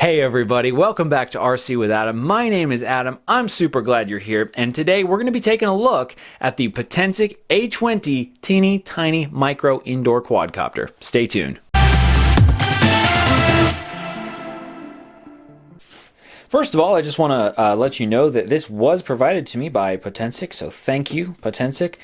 Hey everybody, welcome back to RC with Adam. My name is Adam. I'm super glad you're here, and today we're going to be taking a look at the Potensic A20 teeny tiny micro indoor quadcopter. Stay tuned. First of all, I just want to let you know that this was provided to me by Potensic, so thank you, Potensic,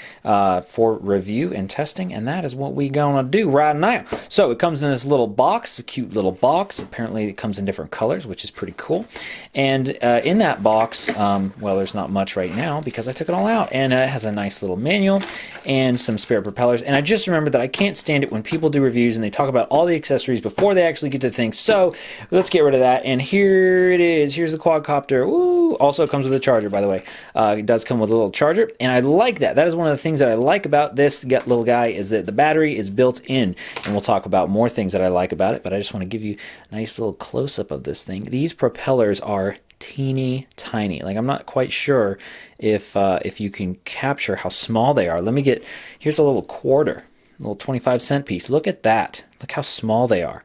for review and testing, and that is what we gonna do right now. So it comes in this little box, a cute little box. Apparently it comes in different colors, which is pretty cool. And in that box, well, there's not much right now because I took it all out, and it has a nice little manual and some spare propellers. And I just remembered that I can't stand it when people do reviews and they talk about all the accessories before they actually get to things. So let's get rid of that, and here it is. Here's the quadcopter. Woo! Also comes with a charger, by the way. It does come with a little charger, and I like that. That is one of the things that I like about this little guy, is that the battery is built in, and we'll talk about more things that I like about it, but I just want to give you a nice little close-up of this thing. These propellers are teeny tiny. Like, I'm not quite sure if you can capture how small they are. Let me get, here's a little quarter, a little 25-cent piece. Look at that. Look how small they are.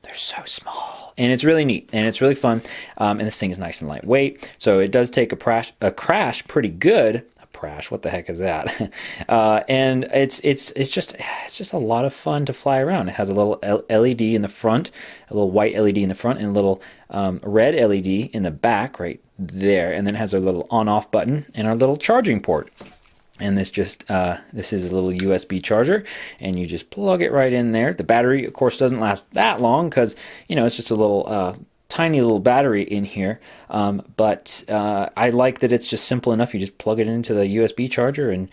They're so small, and it's really neat, and it's really fun, and this thing is nice and lightweight, so it does take a crash pretty good. Crash, what the heck is that? And it's just a lot of fun to fly around. It has a little LED in the front, a little white LED in the front, and a little red LED in the back right there, and then it has a little on-off button and our little charging port. And this this is a little USB charger, and you just plug it right in there. The battery, of course, doesn't last that long because, you know, it's just a little tiny little battery in here. But I like that it's just simple enough. You just plug it into the USB charger and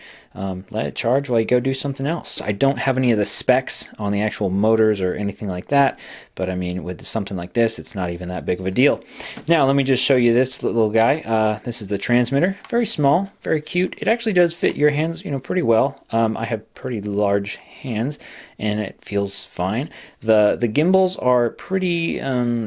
let it charge while you go do something else. I don't have any of the specs on the actual motors or anything like that, but I mean, with something like this, it's not even that big of a deal. Now, let me just show you this little guy. This is the transmitter. Very small, very cute. It actually does fit your hands, you know, pretty well. I have pretty large hands, and it feels fine. The gimbals are pretty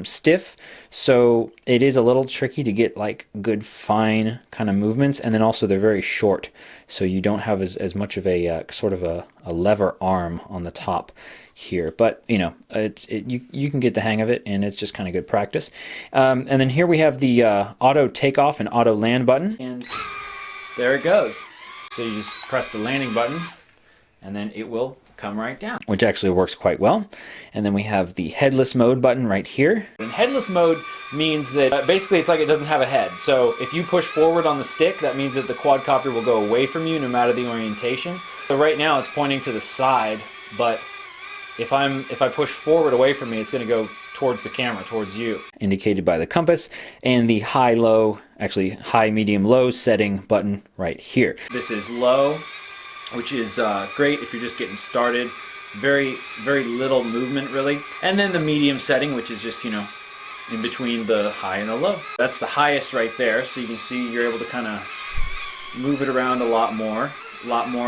stiff, so it is a little tricky to get like good fine kind of movements, and then also they're very short, so you don't have as much of a sort of a lever arm on the top here, but you know, you can get the hang of it, and it's just kind of good practice. And then here we have the auto takeoff and auto land button, and there it goes. So you just press the landing button, and then it will come right down, which actually works quite well. And then we have the headless mode button right here. And headless mode means that basically it's like it doesn't have a head. So if you push forward on the stick, that means that the quadcopter will go away from you no matter the orientation. So right now it's pointing to the side, but if I push forward away from me, it's going to go towards the camera, towards you. Indicated by the compass and the high, low, actually high, medium, low setting button right here. This is low, which is great if you're just getting started. Very little movement really. And then the medium setting, which is just, you know, in between the high and the low. That's the highest right there, so you can see you're able to kind of move it around a lot more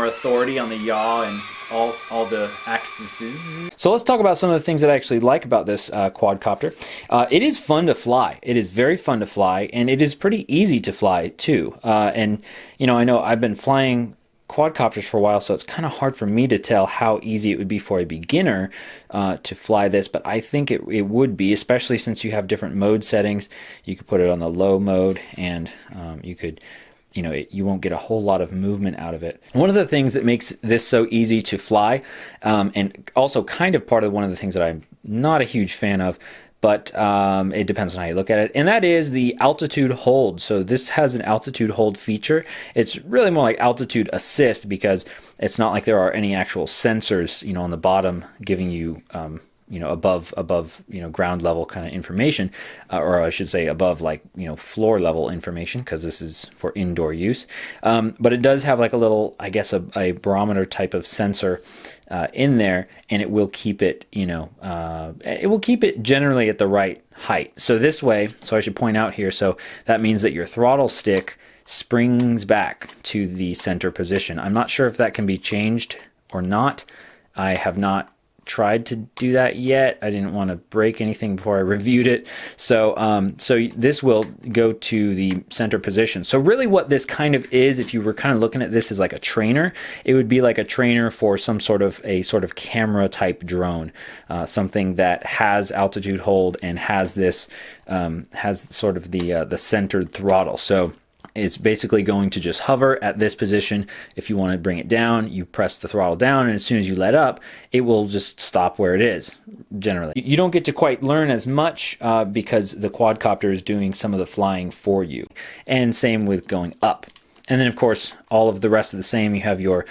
authority on the yaw and all the axes. So let's talk about some of the things that I actually like about this quadcopter. It is fun to fly. It is very fun to fly, and it is pretty easy to fly too. And you know, I know I've been flying quadcopters for a while, so it's kind of hard for me to tell how easy it would be for a beginner to fly this, but I think it would be, especially since you have different mode settings. You could put it on the low mode, and you could, you know, you won't get a whole lot of movement out of it. One of the things that makes this so easy to fly, and also kind of part of one of the things that I'm not a huge fan of, but it depends on how you look at it, and that is the altitude hold. So this has an altitude hold feature. It's really more like altitude assist, because it's not like there are any actual sensors, you know, on the bottom giving you you know, above you know, ground level kind of information, or I should say above, like, you know, floor level information, because this is for indoor use. But it does have like a little, I guess, a barometer type of sensor in there, and it will keep it, you know, it will keep it generally at the right height. So this way, so I should point out here, so that means that your throttle stick springs back to the center position. I'm not sure if that can be changed or not. I have not tried to do that yet. I didn't want to break anything before I reviewed it. So so this will go to the center position. So really what this kind of is, if you were kind of looking at this as like a trainer, it would be like a trainer for some sort of camera type drone, something that has altitude hold and has this has sort of the centered throttle. So it's basically going to just hover at this position. If you want to bring it down, you press the throttle down, and as soon as you let up, it will just stop where it is, generally. You don't get to quite learn as much because the quadcopter is doing some of the flying for you. And same with going up. And then, of course, all of the rest of the same. You have your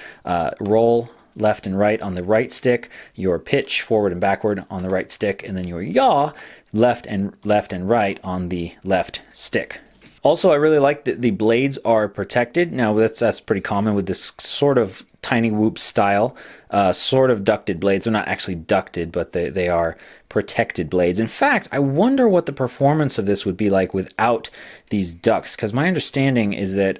roll left and right on the right stick, your pitch forward and backward on the right stick, and then your yaw left and right on the left stick. Also, I really like that the blades are protected. Now, that's pretty common with this sort of Tinywhoop-style, sort of ducted blades. They're not actually ducted, but they are protected blades. In fact, I wonder what the performance of this would be like without these ducts, because my understanding is that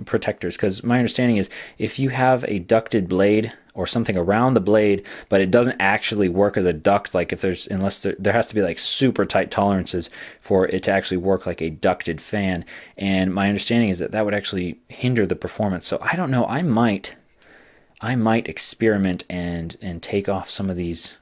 protectors, because my understanding is if you have a ducted blade or something around the blade, but it doesn't actually work as a duct, like unless there has to be like super tight tolerances for it to actually work like a ducted fan. And my understanding is that would actually hinder the performance. So I don't know, I might experiment and take off some of these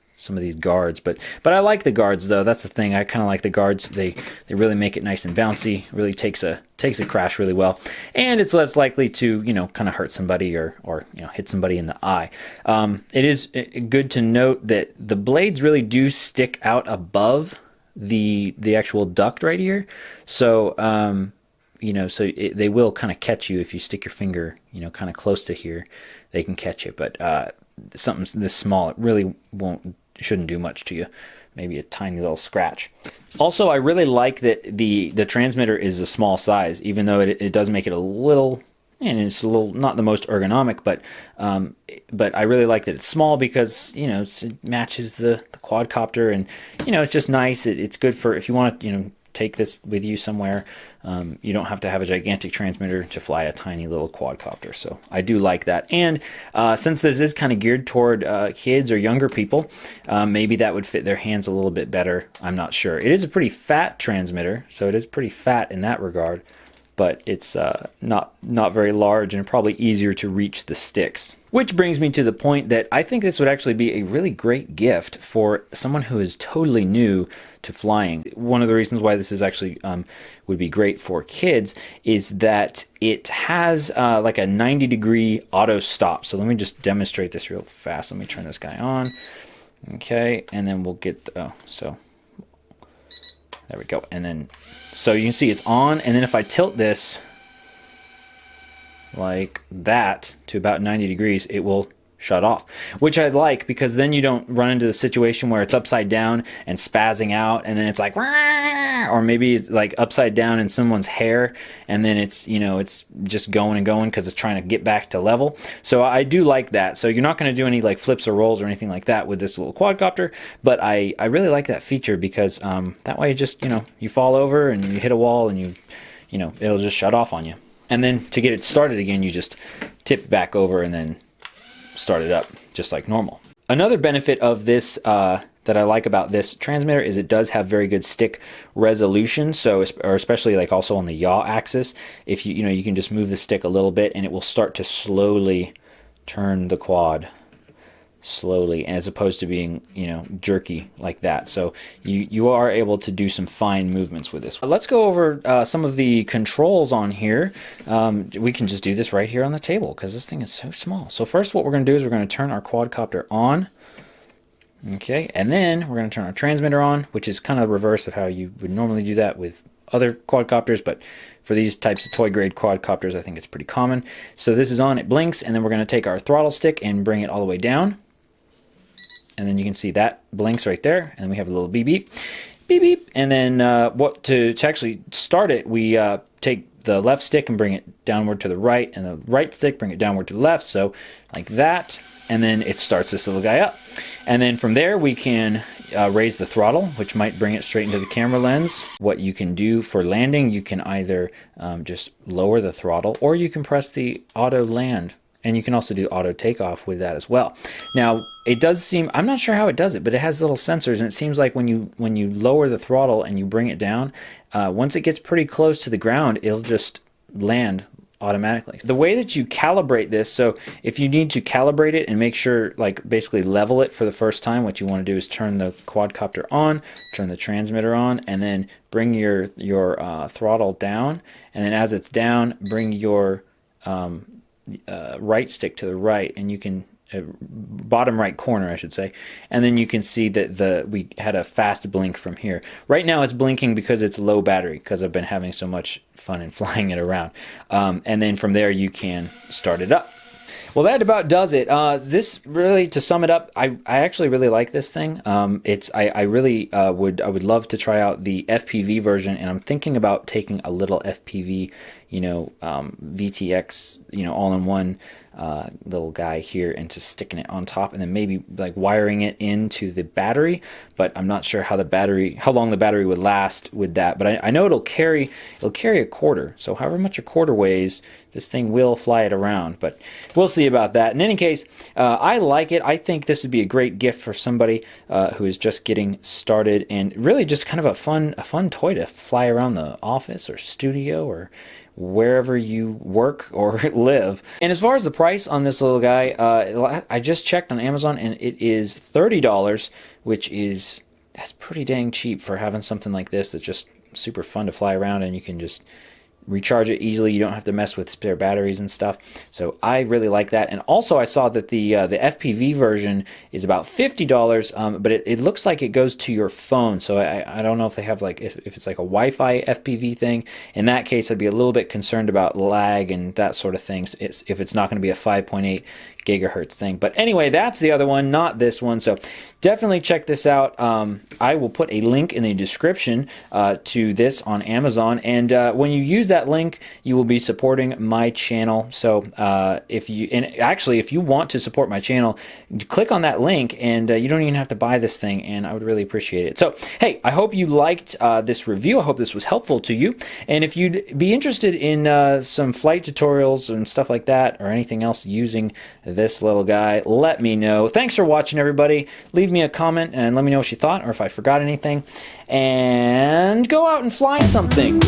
guards, but I like the guards though. That's the thing. I kind of like the guards. They really make it nice and bouncy. Really takes a crash really well, and it's less likely to kind of hurt somebody or hit somebody in the eye. It is good to note that the blades really do stick out above the actual duct right here. So they will kind of catch you if you stick your finger kind of close to here. They can catch it, but something this small, it really shouldn't do much to you. Maybe a tiny little scratch. Also, I really like that the transmitter is a small size, even though it does make it a little, and it's a little not the most ergonomic, but I really like that it's small because it matches the quadcopter, and it's just nice. It's good for if you want to take this with you somewhere. You don't have to have a gigantic transmitter to fly a tiny little quadcopter. So I do like that. And since this is kind of geared toward kids or younger people, maybe that would fit their hands a little bit better. I'm not sure. It is a pretty fat transmitter, so it is pretty fat in that regard, but it's not very large and probably easier to reach the sticks. Which brings me to the point that I think this would actually be a really great gift for someone who is totally new to flying. One of the reasons why this is actually would be great for kids is that it has like a 90-degree auto stop. So let me just demonstrate this real fast. Let me turn this guy on. Okay, and then we'll get so there we go. And then so you can see it's on, and then if I tilt this like that to about 90 degrees, it will shut off, which I like, because then you don't run into the situation where it's upside down and spazzing out, and then it's like, or maybe it's like upside down in someone's hair, and then it's it's just going and going because it's trying to get back to level. So I do like that. So you're not going to do any like flips or rolls or anything like that with this little quadcopter, but I really like that feature because that way just you fall over and you hit a wall and it'll just shut off on you. And then to get it started again, you just tip back over and then start it up just like normal. Another benefit of this that I like about this transmitter is it does have very good stick resolution. So, or especially like also on the yaw axis, if you can just move the stick a little bit and it will start to slowly turn the quad slowly, as opposed to being jerky like that. So you are able to do some fine movements with this. Let's go over some of the controls on here. We can just do this right here on the table because this thing is so small. So first what we're going to do is we're going to turn our quadcopter on. Okay, and then we're going to turn our transmitter on, which is kind of the reverse of how you would normally do that with other quadcopters, but for these types of toy grade quadcopters I think it's pretty common. So this is on, it blinks, and then we're going to take our throttle stick and bring it all the way down. And then you can see that blinks right there, and we have a little beep beep, beep beep. And then to actually start it, we take the left stick and bring it downward to the right, and the right stick bring it downward to the left, so like that. And then it starts this little guy up. And then from there we can raise the throttle, which might bring it straight into the camera lens. What you can do for landing, you can either just lower the throttle, or you can press the auto land And you can also do auto takeoff with that as well. Now, it does seem, I'm not sure how it does it, but it has little sensors, and it seems like when you lower the throttle and you bring it down, once it gets pretty close to the ground, it'll just land automatically. The way that you calibrate this, so if you need to calibrate it and make sure, like basically level it for the first time, what you want to do is turn the quadcopter on, turn the transmitter on, and then bring your throttle down, and then as it's down, bring your right stick to the right, and you can bottom right corner, I should say, and then you can see that we had a fast blink from here. Right now it's blinking because it's low battery, because I've been having so much fun and flying it around, and then from there you can start it up. Well, that about does it. This really, to sum it up, I actually really like this thing. I really would love to try out the FPV version, and I'm thinking about taking a little FPV, VTX, all-in-one little guy here, and just sticking it on top, and then maybe like wiring it into the battery. But I'm not sure how long the battery would last with that. But I know it'll carry a quarter. So however much a quarter weighs, this thing will fly it around, but we'll see about that. In any case, I like it. I think this would be a great gift for somebody who is just getting started, and really just kind of a fun toy to fly around the office or studio or wherever you work or live. And as far as the price on this little guy, I just checked on Amazon, and it is $30, that's pretty dang cheap for having something like this that's just super fun to fly around, and you can just recharge it easily. You don't have to mess with spare batteries and stuff. So I really like that. And also I saw that the FPV version is about $50, but it looks like it goes to your phone. So I don't know if they have if it's like a Wi-Fi FPV thing. In that case, I'd be a little bit concerned about lag and that sort of things if it's not going to be a 5.8 gigahertz thing. But anyway, that's the other one, not this one. So definitely check this out. I will put a link in the description to this on Amazon, and when you use that link, you will be supporting my channel. So if you want to support my channel, click on that link, and you don't even have to buy this thing, and I would really appreciate it. So hey, I hope you liked this review. I hope this was helpful to you, and if you'd be interested in some flight tutorials and stuff like that, or anything else using this little guy, let me know. Thanks for watching, everybody. Leave me a comment and let me know what you thought, or if I forgot anything, and go out and fly something.